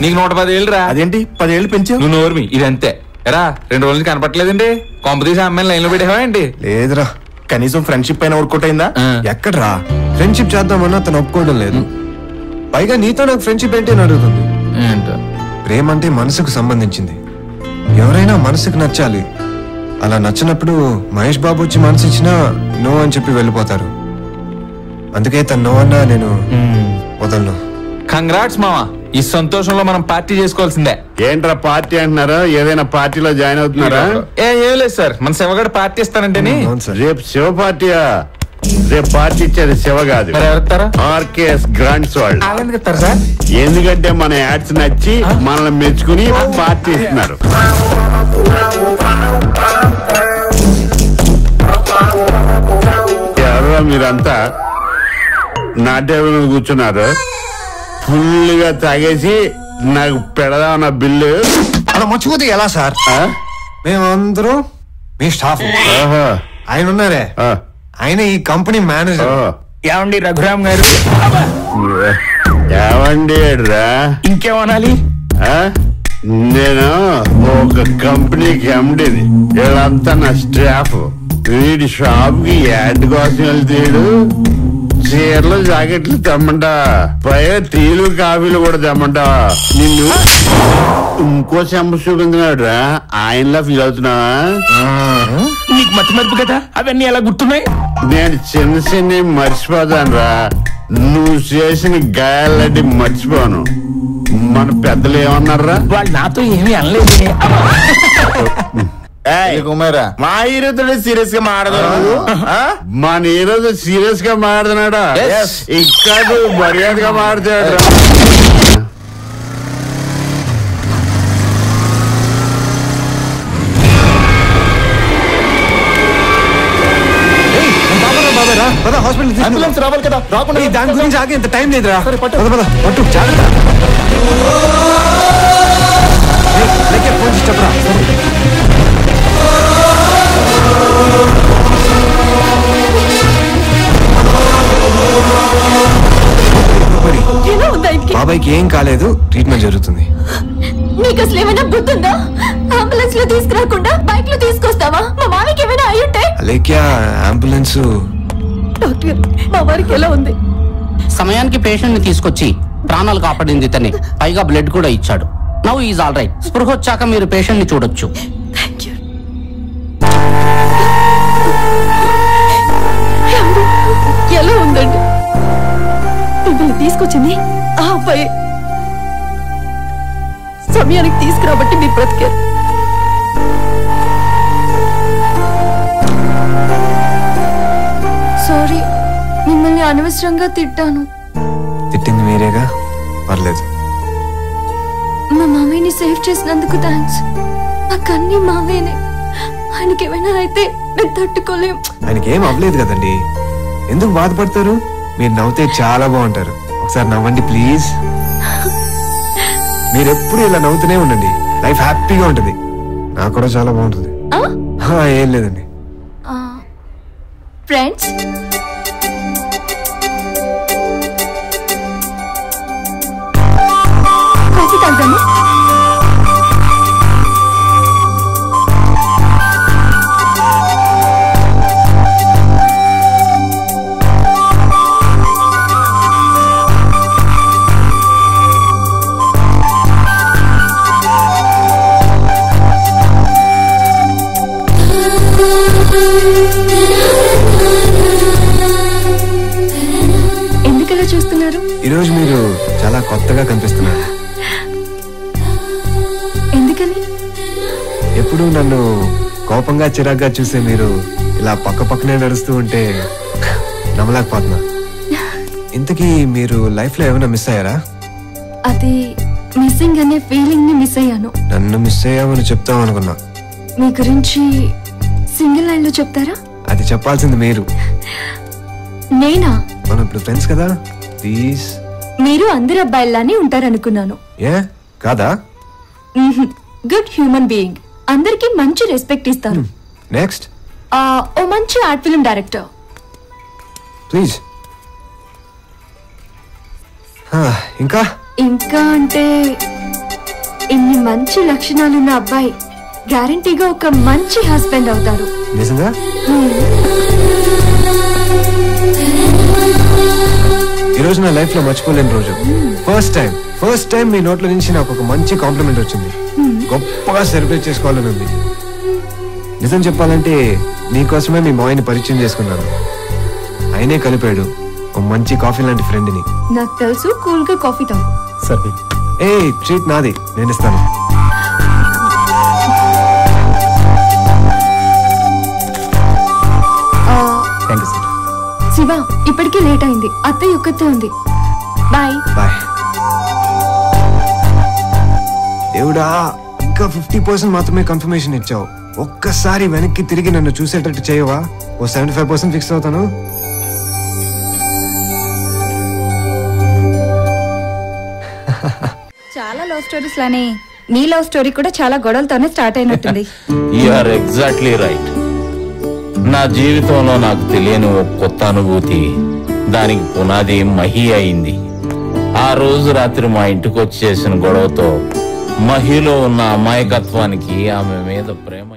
నీకు 110 ఏళ్ళు రా. అదేంటి 10 ఏళ్ళు పెంచావు? నువ్వు నోర్మి, ఇది అంతే. ఎరా 2 రోజులు కనపట్లేదండి. కొంపతీసి అమ్మాయిని లైన్ లో పెట్టావా ఏంటి? లేదురా, కనీసం ఫ్రెండ్షిప్ పైన వర్కౌట్ అయిందా? ఎక్కడ్రా ఫ్రెండ్షిప్ చేద్దామన్నా తను ఒప్పుకోవడం లేదు. పైగా నీతో నాకు ఫ్రెండ్షిప్ ఏంటి అని అడుగుతుంది. ప్రేమ అంటే మనసుకు సంబంధించింది. ఎవరైనా మనసుకు నచ్చాలి. అలా నచ్చినప్పుడు మహేష్ బాబు వచ్చి మనసు ఇచ్చినా నో అని చెప్పి వెళ్ళిపోతారు. అందుకే తను నో అన్నా నేను వదలను. కంగ్రాట్స్ మావా, ఈ సంతోషంలో మనం పార్టీ చేసుకోవాల్సిందే. ఏంట్రా పార్టీ అంటున్నారా? ఏదైనా పార్టీలో జాయిన్ అవుతున్నారా? ఏం లేదు సార్, మన శివగడ పార్టీ ఇస్తానంటేని. రేపు శివ పార్టీయా? రేపు పార్టీ ఇచ్చేది శివ కాదు, ఆర్కేఎస్ గ్రాండ్స్ వాళ్ళు. సార్ ఎందుకంటే మన యాడ్స్ నచ్చి మనల్ని మెచ్చుకుని పార్టీ ఇస్తున్నారు. ఎవరో మీరంతా నా టేబుల్ మీద కూర్చున్నారు. ఫుల్గా తాగేసి నాకు పెడదామన్న బిల్లు అలా మర్చిపోతే ఎలా సార్? మేమందరం మీ స్టాఫ్. ఆయన ఉన్నారే, ఆయన ఈ కంపెనీ మేనేజర్. ఏమండి రఘురామ్ గారు? ఏమండి రా, ఇంకేమనాలి? నేను ఒక కంపెనీకి ఎండిని, వీళ్ళంతా నా స్టాఫ్. వీడి షాప్ కి యాడ్ కోసం వెళ్తాడు. చీరలు జాకెట్లు తెమ్మంటా, పైగా టీలు కాఫీలు కూడా తెమ్మంటా. నిన్ను ఇంకో చెంప చూపించినాడు రా, ఆయనలా ఫీల్ అవుతున్నావా? నీకు మతి మరుపు కదా, అవన్నీ ఎలా గుర్తున్నాయి? నేను చిన్న చిన్న మర్చిపోతాను రా, నువ్వు చేసిన గాయాలంటే మర్చిపోను. మన పెద్దలు ఏమన్నారా? వాళ్ళు నాతో ఏమీ అనలేదు. మా హీరోతో సీరియస్ గా మాట్లాడు. మన హీరోతో సీరియస్ గా మాట్లాడుతున్నాడా? ఇక్కడ మర్యాదగా మాట్లాడాడు. అంబులెన్స్ రావాలి కదా, దాని గురించి ఆగే ఇంత టైం లేదురా. పట్టు జాగ్రత్త. చెప్పరా బాబాయ్కి ఏం కాలేదు, ట్రీట్మెంట్ జరుగుతుంది. నీకు అసలు ఏమైనా గుర్తుందా? అంబులెన్స్ లో తీసుకురాకుండా బైక్ లో తీసుకొస్తావా? మా మావికి ఏమైనా అయ్యుంటే? అలేఖ్యా, అంబులెన్స్. డాక్టర్, మా వారికి ఎలా ఉంది? సమయానికి పేషెంట్ ని తీసుకొచ్చి ప్రాణాలు కాపాడింది ఇతనే, పైగా బ్లడ్ కూడా ఇచ్చాడు. Now is all right. స్పృహ వచ్చాక మీరు పేషెంట్ ని చూడొచ్చు. ఎలా ఉందండి? మిమ్మల్ని తీసుకొచ్చింది ఆ అబ్బాయి. సమయానికి తీసుకురాబట్టి మీరు బ్రతికారు. సారీ, మిమ్మల్ని అనవసరంగా తిట్టాను. తిట్టింది మీరేగా, పర్లేదు. మా మామయ్యని సేవ్ చేసినందుకు థ్యాంక్స్. నాకన్నీ మామయ్యనే. ఆయనకి ఏమైనా అయితే మేము తట్టుకోలేం. ఆయనకి ఏం అవ్వలేదు కదండి, ఎందుకు బాధపడతారు? మీరు నవ్వుతే చాలా బాగుంటారు. ఒకసారి నవ్వండి ప్లీజ్. మీరెప్పుడు ఇలా నవ్వుతూనే ఉండండి, లైఫ్ హ్యాపీగా ఉంటుంది. నాకు కూడా చాలా బాగుంటుంది. ఏం లేదండి. ఫ్రెండ్స్, కాఫీ తాగుదామా? ఎందుకలా చూస్తున్నారు? ఈరోజు మీరు చాలా కొత్తగా కనిపిస్తున్నారు. ఎందుకని? ఎప్పుడు నన్ను కోపంగా చిరాగ్గా చూసే మీరు ఇలా పక్క పక్కనే నడుస్తూ ఉంటే నమ్మలేకపోతున్నా. ఇంతకీ మీరు లైఫ్ లో ఏమైనా మిస్ అయ్యారా? అది మిస్సింగ్ అనే ఫీలింగ్ ని మిస్ అయ్యాను. నన్ను మిస్ అయ్యామని చెప్తాం అనుకున్నా. మీ గురించి సింగిల్ లైన్ లో చెప్తారా? అది చెప్పాల్సింది మీరు. నేనా? మనం ఇప్పుడు ఫ్రెండ్స్ కదా, ప్లీజ్. మీరు అందరు అబ్బాయిలానే ఉంటారనుకున్నాను. ఏ కాదా? గుడ్ హ్యూమన్ బీయింగ్, అందరికి మంచి రెస్పెక్ట్ ఇస్తారు. నెక్స్ట్, ఓ మంచి ఆర్ట్ ఫిల్మ్ డైరెక్టర్. ప్లీజ్. ఇంకా ఇంకా అంటే ఇన్ని మంచి లక్షణాలున్న అబ్బాయి గ్యారంటీగా ఒక మంచి హస్బెండ్ అవుతారు. నిజంగా? ఈ రోజు నా లైఫ్ లో మర్చిపోలేని రోజు. ఫస్ట్ టైం మీ నోట్ల నుంచి నాకు ఒక మంచి కాంప్లిమెంట్ వచ్చింది. గొప్పగా సెలబ్రేట్ చేసుకోవాలని ఉంది. నిజం చెప్పాలంటే నీకోసమే మీ మాయని పరిచయం చేసుకున్నాను. ఆయనే కలిపాడు ఒక మంచి కాఫీ లాంటి ఫ్రెండ్ ని. నాకు తెలుసు, కూల్ గా కాఫీ తాగు. సరే. ఏ ట్రీట్ నాది, నేను ఇస్తాను. శివ, ఇప్పటికే లేట్ అయింది. అత్తయ్య ఒక్కతే ఉంది. Bye bye. దేవుడా, ఇంకా 50% మాత్రమే కన్ఫర్మేషన్ ఇచ్చావు. ఒక్కసారి వెనక్కి తిరిగి నన్ను చూసేటట్టు చేయవా? ఓ 75% ఫిక్స్ అవుతాను. చాలా లవ్ స్టోరీస్ లానే నీ లవ్ స్టోరీ కూడా చాలా గొడవలతోనే స్టార్ట్ అయినట్టుంది. You are exactly right. నా జీవితంలో నాకు తెలియని ఒక కొత్త అనుభూతి, దానికి పునాది మహి అయింది. ఆ రోజు రాత్రి మా ఇంటికి వచ్చి చేసిన గొడవతో మహిలో ఉన్న అమాయకత్వానికి ఆమె మీద ప్రేమ